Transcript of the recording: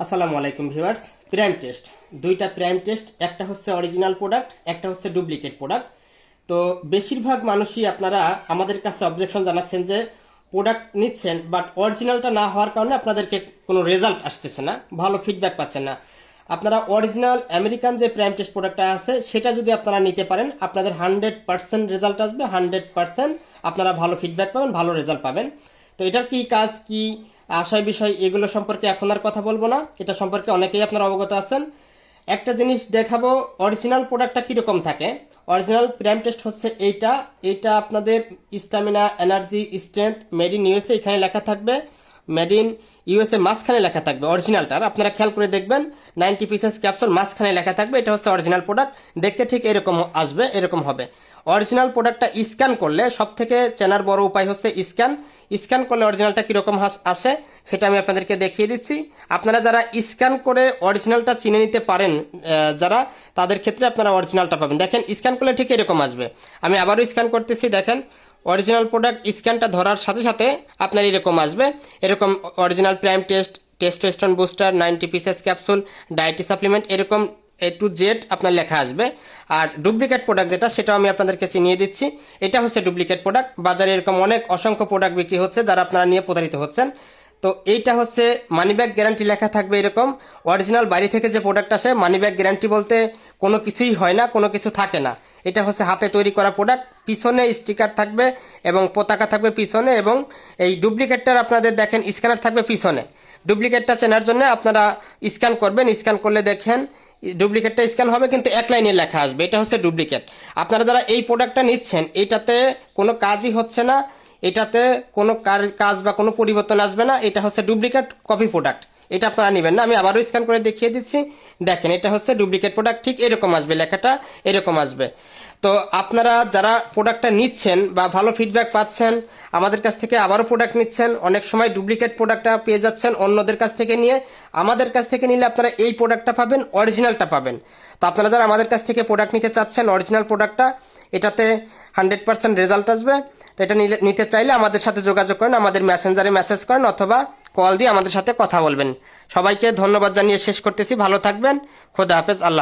আসসালামু আলাইকুম viewers. Prime test, দুইটা প্রাইম টেস্ট, একটা হচ্ছে অরিজিনাল প্রোডাক্ট, একটা হচ্ছে ডুপ্লিকেট প্রোডাক্ট। তো বেশিরভাগ মানুষই আপনারা আমাদের কাছে অবজেকশন জানাচ্ছেন যে প্রোডাক্ট নিচ্ছেন বাট অরিজিনালটা না হওয়ার কারণে আপনাদেরকে কোনো রেজাল্ট আসতেছে না, ভালো ফিডব্যাক পাচ্ছেন না। আপনারা অরিজিনাল আমেরিকান যে প্রাইম টেস্ট প্রোডাক্টটা আছে সেটা যদি আপনারা নিতে পারেন, আপনাদের 100% রেজাল্ট আসবে, 100% আপনারা ভালো ফিডব্যাক পাবেন, ভালো রেজাল্ট পাবেন। তো এটার কি কাজ, কি আশয় বিষয়, এগুলো সম্পর্কে এখন আর কথা বলবো না, এটা সম্পর্কে অনেকেই আপনারা অবগত আছেন। একটা জিনিস দেখাবো, অরিজিনাল প্রোডাক্টটা কীরকম থাকে। অরিজিনাল প্রাইম টেস্ট হচ্ছে এইটা, এটা আপনাদের stamina, energy, strength, made in USA এখানে লেখা থাকবে, মেড ইন ইউএসএ মাঝখানে লেখা থাকবে অরিজিনালটার। আপনারা খেয়াল করে দেখবেন 90 পিসেস ক্যাপসুল মাঝখানে লেখা থাকবে, এটা হচ্ছে অরিজিনাল প্রোডাক্ট। দেখতে ঠিক এরকম আসবে, এরকম হবে। অরিজিনাল প্রোডাক্টটা স্ক্যান করলে সব থেকে চেনার বড় উপায় হচ্ছে স্ক্যান করলে অরিজিনালটা কীরকম আসে সেটা আমি আপনাদেরকে দেখিয়ে দিচ্ছি। আপনারা যারা স্ক্যান করে অরিজিনালটা চিনে নিতে পারেন, যারা, তাদের ক্ষেত্রে আপনারা অরিজিনালটা পাবেন। দেখেন স্ক্যান করলে ঠিক এরকম আসবে। আমি আবারও স্ক্যান করতেছি, দেখেন অরিজিনাল প্রোডাক্ট স্ক্যানটা ধরার সাথে সাথে আপনার এরকম আসবে। এরকম original prime test, testosterone booster, 90 pieces capsule, deity supplement, এরকম A to Z আপনার লেখা আসবে। আর ডুপ্লিকেট প্রোডাক্ট যেটা, সেটাও আমি আপনাদেরকে চিনিয়ে দিচ্ছি। এটা হচ্ছে ডুপ্লিকেট প্রোডাক্ট। বাজারে এরকম অনেক অসংখ্য প্রোডাক্ট বিক্রি হচ্ছে যারা আপনারা নিয়ে প্রতারিত হচ্ছেন। তো এইটা হচ্ছে মানি ব্যাক গ্যারান্টি লেখা থাকবে এরকম। অরিজিনাল বাইরে থেকে যে প্রোডাক্ট আসে, মানি ব্যাক গ্যারান্টি বলতে কোনো কিছুই হয় না, কোনো কিছু থাকে না। এটা হচ্ছে হাতে তৈরি করা প্রোডাক্ট, পিছনে স্টিকার থাকবে এবং পতাকা থাকবে পিছনে, এবং এই ডুপ্লিকেটটার আপনাদের দেখেন স্ক্যানার থাকবে পিছনে। ডুপ্লিকেটটা চেনার জন্য আপনারা স্ক্যান করবেন, স্ক্যান করলে দেখেন ডুপ্লিকেটটা স্ক্যান হবে কিন্তু এক লাইনে লেখা আসবে, এটা হচ্ছে ডুপ্লিকেট। আপনারা যারা এই প্রোডাক্টটা নিচ্ছেন, এটাতে কোনো কাজই হচ্ছে না, এটাতে কোনো কাজ বা কোনো পরিবর্তন আসবে না, এটা হচ্ছে ডুপ্লিকেট কপি প্রোডাক্ট, এটা আপনারা নেবেন না। আমি আবারও স্ক্যান করে দেখিয়ে দিচ্ছি, দেখেন এটা হচ্ছে ডুপ্লিকেট প্রোডাক্ট, ঠিক এরকম আসবে, লেখাটা এরকম আসবে। তো আপনারা যারা প্রোডাক্টটা নিচ্ছেন বা ভালো ফিডব্যাক পাচ্ছেন, আমাদের কাছ থেকে আবারও প্রোডাক্ট নিচ্ছেন, অনেক সময় ডুপ্লিকেট প্রোডাক্টটা পেয়ে যাচ্ছেন অন্যদের কাছ থেকে নিয়ে। আমাদের কাছ থেকে নিলে আপনারা এই প্রোডাক্টটা পাবেন, অরিজিনালটা পাবেন। তো আপনারা যারা আমাদের কাছ থেকে প্রোডাক্ট নিতে চাচ্ছেন, অরিজিনাল প্রোডাক্টটা, এটাতে 100% রেজাল্ট আসবে। তো এটা নিতে চাইলে আমাদের সাথে যোগাযোগ করেন, আমাদের মেসেঞ্জারে মেসেজ করেন অথবা কল দিয়ে আমাদের সাথে কথা বলবেন। সবাইকে ধন্যবাদ জানিয়ে শেষ করতেছি, ভালো থাকবেন, খোদা হাফেজ, আল্লাহ।